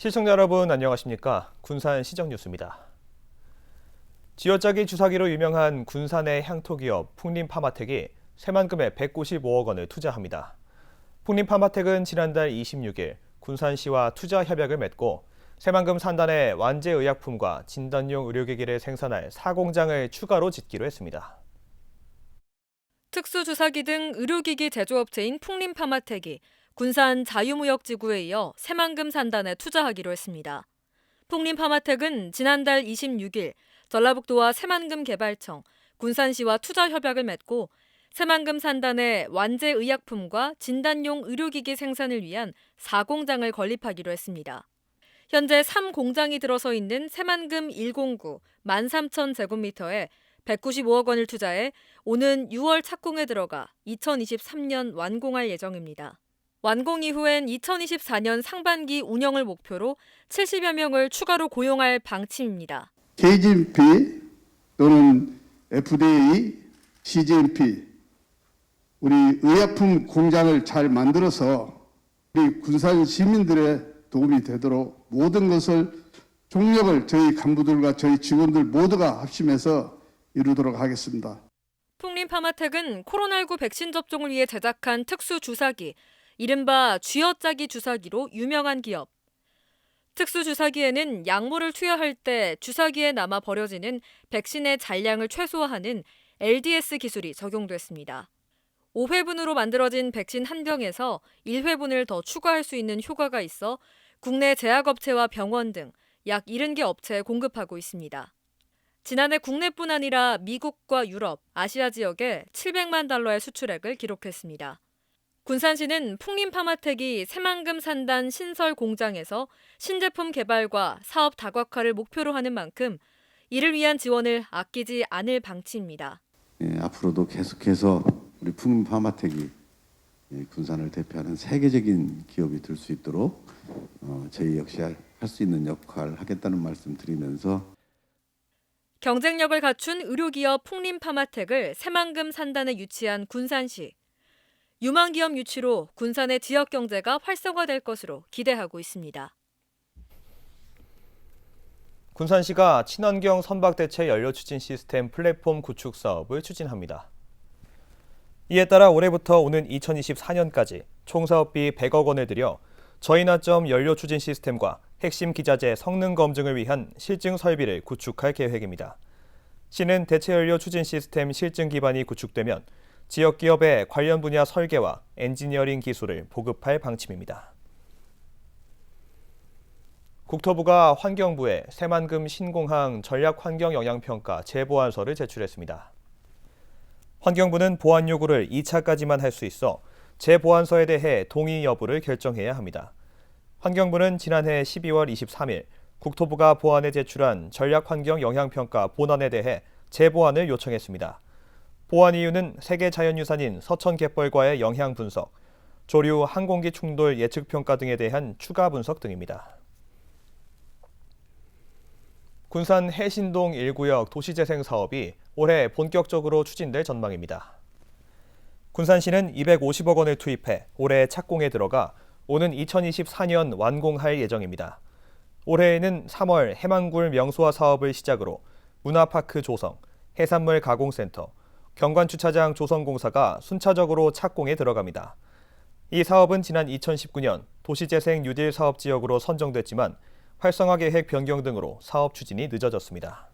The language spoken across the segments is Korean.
시청자 여러분 안녕하십니까? 군산 시정뉴스입니다. 쥐어짜기 주사기로 유명한 군산의 향토기업 풍림파마텍이 새만금에 195억 원을 투자합니다. 풍림파마텍은 지난달 26일 군산시와 투자 협약을 맺고 새만금 산단에 완제의약품과 진단용 의료기기를 생산할 4공장을 추가로 짓기로 했습니다. 특수주사기 등 의료기기 제조업체인 풍림파마텍이 군산 자유무역지구에 이어 새만금 산단에 투자하기로 했습니다. 풍림파마텍은 지난달 26일 전라북도와 새만금 개발청, 군산시와 투자 협약을 맺고 새만금 산단에 완제의약품과 진단용 의료기기 생산을 위한 4공장을 건립하기로 했습니다. 현재 3공장이 들어서 있는 새만금 1공구 13,000제곱미터에 195억 원을 투자해 오는 6월 착공에 들어가 2023년 완공할 예정입니다. 완공 이후엔 2024년 상반기 운영을 목표로 70여 명을 추가로 고용할 방침입니다. KGMP 또는 FDA, CGMP 우리 의약품 공장을 잘 만들어서 우리 군산 시민들의 도움이 되도록 모든 것을 총력을 저희 간부들과 저희 직원들 모두가 합심해서 이루도록 하겠습니다. 풍림파마텍은 코로나19 백신 접종을 위해 제작한 특수주사기, 이른바 쥐어짜기 주사기로 유명한 기업. 특수주사기에는 약물을 투여할 때 주사기에 남아 버려지는 백신의 잔량을 최소화하는 LDS 기술이 적용됐습니다. 5회분으로 만들어진 백신 한 병에서 1회분을 더 추가할 수 있는 효과가 있어 국내 제약업체와 병원 등 약 70개 업체에 공급하고 있습니다. 지난해 국내뿐 아니라 미국과 유럽, 아시아 지역에 700만 달러의 수출액을 기록했습니다. 군산시는 풍림파마텍이 새만금 산단 신설 공장에서 신제품 개발과 사업 다각화를 목표로 하는 만큼 이를 위한 지원을 아끼지 않을 방침입니다. 앞으로도 계속해서 우리 풍림파마텍이 군산을 대표하는 세계적인 기업이 될 수 있도록 저희 역시 할 수 있는 역할을 하겠다는 말씀 드리면서 경쟁력을 갖춘 의료기업 풍림파마텍을 새만금 산단에 유치한 군산시. 유망기업 유치로 군산의 지역 경제가 활성화될 것으로 기대하고 있습니다. 군산시가 친환경 선박대체 연료 추진 시스템 플랫폼 구축 사업을 추진합니다. 이에 따라 올해부터 오는 2024년까지 총 사업비 100억 원을 들여 저인화점 연료 추진 시스템과 핵심 기자재 성능 검증을 위한 실증 설비를 구축할 계획입니다. 시는 대체 연료 추진 시스템 실증 기반이 구축되면 지역 기업의 관련 분야 설계와 엔지니어링 기술을 보급할 방침입니다. 국토부가 환경부에 새만금 신공항 전략환경영향평가 재보완서를 제출했습니다. 환경부는 보완 요구를 2차까지만 할 수 있어 재보완서에 대해 동의 여부를 결정해야 합니다. 환경부는 지난해 12월 23일 국토부가 보완에 제출한 전략환경영향평가 본안에 대해 재보완을 요청했습니다. 보완 이유는 세계 자연유산인 서천갯벌과의 영향 분석, 조류 항공기 충돌 예측 평가 등에 대한 추가 분석 등입니다. 군산 해신동 1구역 도시재생 사업이 올해 본격적으로 추진될 전망입니다. 군산시는 250억 원을 투입해 올해 착공에 들어가 오는 2024년 완공할 예정입니다. 올해에는 3월 해만굴 명소화 사업을 시작으로 문화파크 조성, 해산물 가공센터, 경관주차장 조성공사가 순차적으로 착공에 들어갑니다. 이 사업은 지난 2019년 도시재생 뉴딜 사업 지역으로 선정됐지만 활성화 계획 변경 등으로 사업 추진이 늦어졌습니다.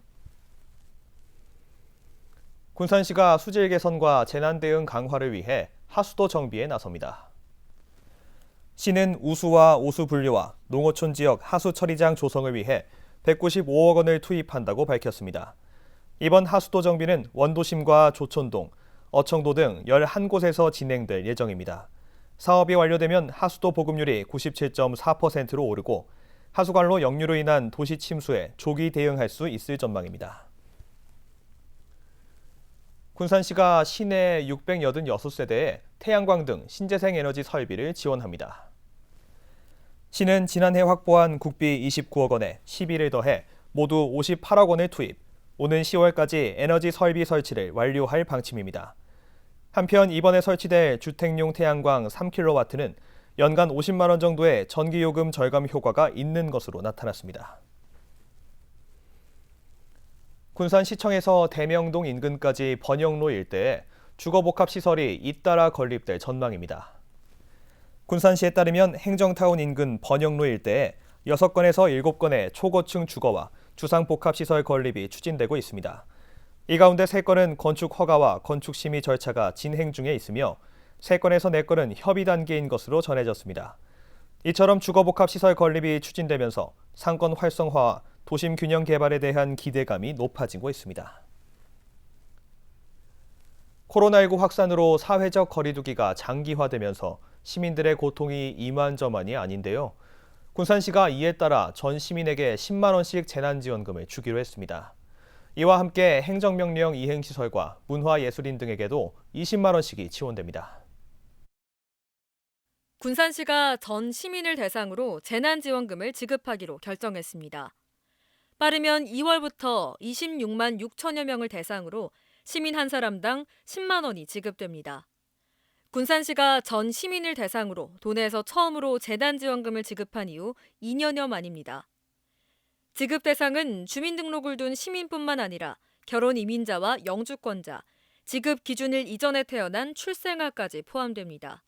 군산시가 수질 개선과 재난 대응 강화를 위해 하수도 정비에 나섭니다. 시는 우수와 오수 분류와 농어촌 지역 하수 처리장 조성을 위해 195억 원을 투입한다고 밝혔습니다. 이번 하수도 정비는 원도심과 조촌동, 어청도 등 11곳에서 진행될 예정입니다. 사업이 완료되면 하수도 보급률이 97.4%로 오르고 하수관로 역류로 인한 도시 침수에 조기 대응할 수 있을 전망입니다. 군산시가 시내 686세대에 태양광 등 신재생 에너지 설비를 지원합니다. 시는 지난해 확보한 국비 29억 원에 12를 더해 모두 58억 원을 투입, 오는 10월까지 에너지 설비 설치를 완료할 방침입니다. 한편 이번에 설치될 주택용 태양광 3kW는 연간 50만 원 정도의 전기요금 절감 효과가 있는 것으로 나타났습니다. 군산시청에서 대명동 인근까지 번영로 일대에 주거복합시설이 잇따라 건립될 전망입니다. 군산시에 따르면 행정타운 인근 번영로 일대에 6건에서 7건의 초고층 주거와 주상복합시설 건립이 추진되고 있습니다. 이 가운데 3건은 건축 허가와 건축 심의 절차가 진행 중에 있으며 3건에서 4건은 협의 단계인 것으로 전해졌습니다. 이처럼 주거복합시설 건립이 추진되면서 상권 활성화와 도심 균형 개발에 대한 기대감이 높아지고 있습니다. 코로나19 확산으로 사회적 거리두기가 장기화되면서 시민들의 고통이 이만저만이 아닌데요. 군산시가 이에 따라 전 시민에게 10만 원씩 재난지원금을 주기로 했습니다. 이와 함께 행정명령 이행시설과 문화예술인 등에게도 20만 원씩이 지원됩니다. 군산시가 전 시민을 대상으로 재난지원금을 지급하기로 결정했습니다. 빠르면 2월부터 26만 6천여 명을 대상으로 시민 한 사람당 10만 원이 지급됩니다. 군산시가 전 시민을 대상으로 도내에서 처음으로 재난지원금을 지급한 이후 2년여 만입니다. 지급 대상은 주민등록을 둔 시민뿐만 아니라 결혼 이민자와 영주권자, 지급 기준일 이전에 태어난 출생아까지 포함됩니다.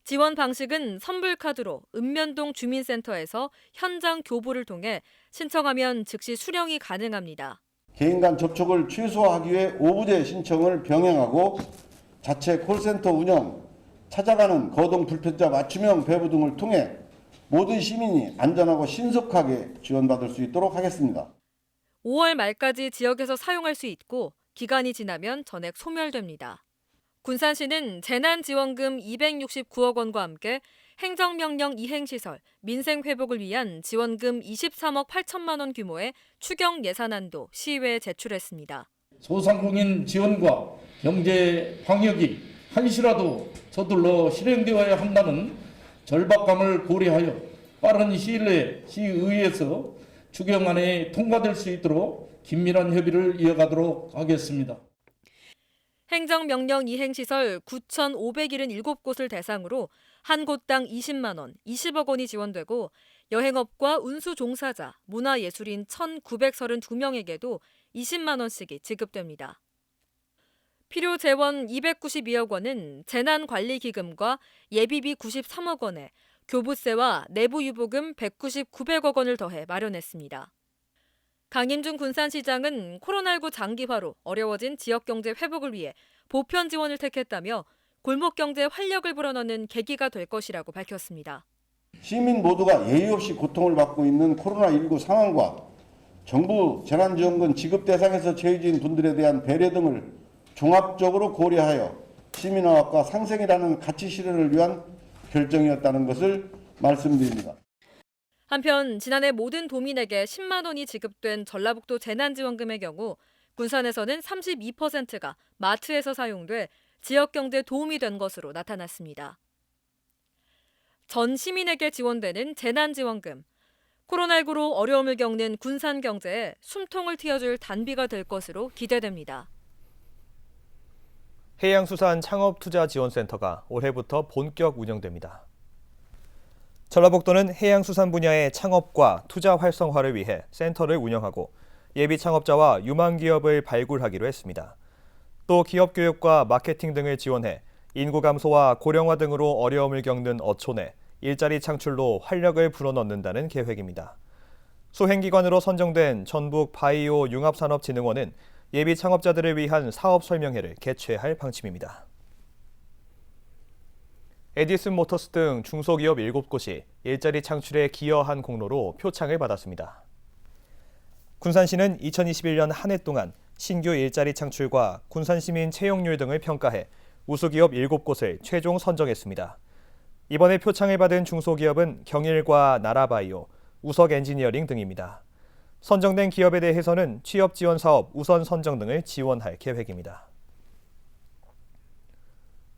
지원 방식은 선불카드로 읍면동 주민센터에서 현장 교부를 통해 신청하면 즉시 수령이 가능합니다. 개인 간 접촉을 최소화하기 위해 오부제 신청을 병행하고 자체 콜센터 운영, 찾아가는 거동 불편자 맞춤형 배부 등을 통해 모든 시민이 안전하고 신속하게 지원받을 수 있도록 하겠습니다. 5월 말까지 지역에서 사용할 수 있고 기간이 지나면 전액 소멸됩니다. 군산시는 재난지원금 269억 원과 함께 행정명령 이행시설, 민생회복을 위한 지원금 23억 8천만 원 규모의 추경 예산안도 시의회에 제출했습니다. 소상공인 지원과 경제 방역이 한시라도 서둘러 실행되어야 한다는 절박감을 고려하여 빠른 시일 내에 시의회에서 추경안이 통과될 수 있도록 긴밀한 협의를 이어가도록 하겠습니다. 행정명령 이행시설 9,577곳을 대상으로 한 곳당 20만 원, 20억 원이 지원되고 여행업과 운수 종사자, 문화예술인 1,932명에게도 20만 원씩이 지급됩니다. 필요 재원 292억 원은 재난관리기금과 예비비 93억 원에 교부세와 내부유보금 199억 원을 더해 마련했습니다. 강임준 군산시장은 코로나19 장기화로 어려워진 지역경제 회복을 위해 보편 지원을 택했다며 골목경제 활력을 불어넣는 계기가 될 것이라고 밝혔습니다. 시민 모두가 예의 없이 고통을 받고 있는 코로나19 상황과 정부 재난지원금 지급 대상에서 제외진 분들에 대한 배려 등을 종합적으로 고려하여 시민화학과 상생이라는 가치 실현을 위한 결정이었다는 것을 말씀드립니다. 한편 지난해 모든 도민에게 10만 원이 지급된 전라북도 재난지원금의 경우 군산에서는 32%가 마트에서 사용돼 지역경제에 도움이 된 것으로 나타났습니다. 전 시민에게 지원되는 재난지원금. 코로나19로 어려움을 겪는 군산 경제에 숨통을 트여줄 단비가 될 것으로 기대됩니다. 해양수산창업투자지원센터가 올해부터 본격 운영됩니다. 전라북도는 해양수산 분야의 창업과 투자 활성화를 위해 센터를 운영하고 예비 창업자와 유망기업을 발굴하기로 했습니다. 또 기업 교육과 마케팅 등을 지원해 인구 감소와 고령화 등으로 어려움을 겪는 어촌에 일자리 창출로 활력을 불어넣는다는 계획입니다. 소행기관으로 선정된 전북 바이오 융합산업진흥원은 예비 창업자들을 위한 사업 설명회를 개최할 방침입니다. 에디슨 모터스 등 중소기업 7곳이 일자리 창출에 기여한 공로로 표창을 받았습니다. 군산시는 2021년 한 해 동안 신규 일자리 창출과 군산시민 채용률 등을 평가해 우수기업 7곳을 최종 선정했습니다. 이번에 표창을 받은 중소기업은 경일과 나라바이오, 우석엔지니어링 등입니다. 선정된 기업에 대해서는 취업지원사업 우선 선정 등을 지원할 계획입니다.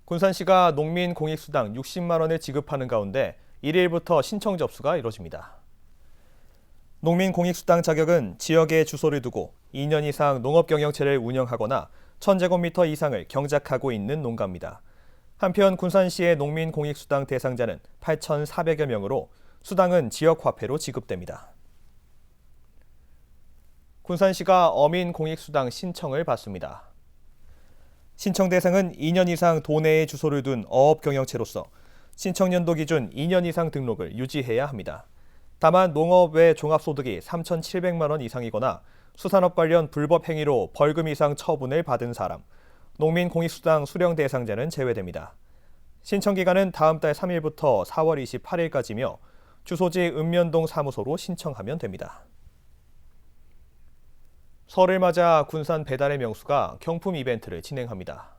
군산시가 농민 공익수당 60만 원을 지급하는 가운데 1일부터 신청 접수가 이뤄집니다. 농민 공익수당 자격은 지역에 주소를 두고 2년 이상 농업경영체를 운영하거나 1000제곱미터 이상을 경작하고 있는 농가입니다. 한편 군산시의 농민공익수당 대상자는 8,400여 명으로 수당은 지역화폐로 지급됩니다. 군산시가 어민공익수당 신청을 받습니다. 신청 대상은 2년 이상 도내에 주소를 둔 어업경영체로서 신청연도 기준 2년 이상 등록을 유지해야 합니다. 다만 농업 외 종합소득이 3,700만 원 이상이거나 수산업 관련 불법 행위로 벌금 이상 처분을 받은 사람, 농민공익수당 수령 대상자는 제외됩니다. 신청 기간은 다음 달 3일부터 4월 28일까지며 주소지 읍면동 사무소로 신청하면 됩니다. 설을 맞아 군산 배달의 명수가 경품 이벤트를 진행합니다.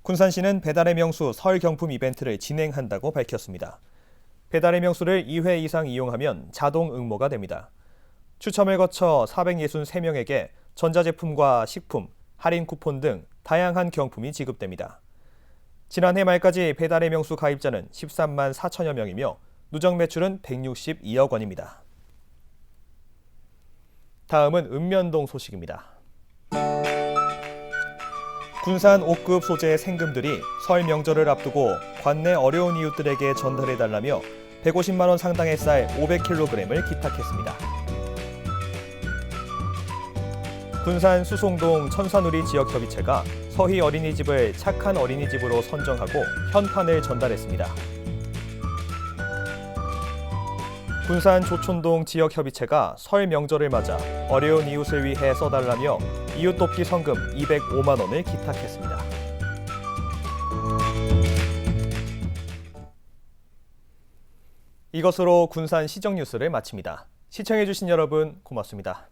군산시는 배달의 명수 설 경품 이벤트를 진행한다고 밝혔습니다. 배달의 명수를 2회 이상 이용하면 자동 응모가 됩니다. 추첨을 거쳐 463명에게 전자제품과 식품, 할인 쿠폰 등 다양한 경품이 지급됩니다. 지난해 말까지 배달의 명수 가입자는 13만 4천여 명이며 누적 매출은 162억 원입니다. 다음은 읍면동 소식입니다. 군산 5급 소재의 생금들이 설 명절을 앞두고 관내 어려운 이웃들에게 전달해달라며 150만 원 상당의 쌀 500kg을 기탁했습니다. 군산 수송동 천산우리 지역협의체가 서희 어린이집을 착한 어린이집으로 선정하고 현판을 전달했습니다. 군산 조촌동 지역협의체가 설 명절을 맞아 어려운 이웃을 위해 써달라며 이웃 돕기 성금 205만 원을 기탁했습니다. 이것으로 군산 시정 뉴스를 마칩니다. 시청해주신 여러분 고맙습니다.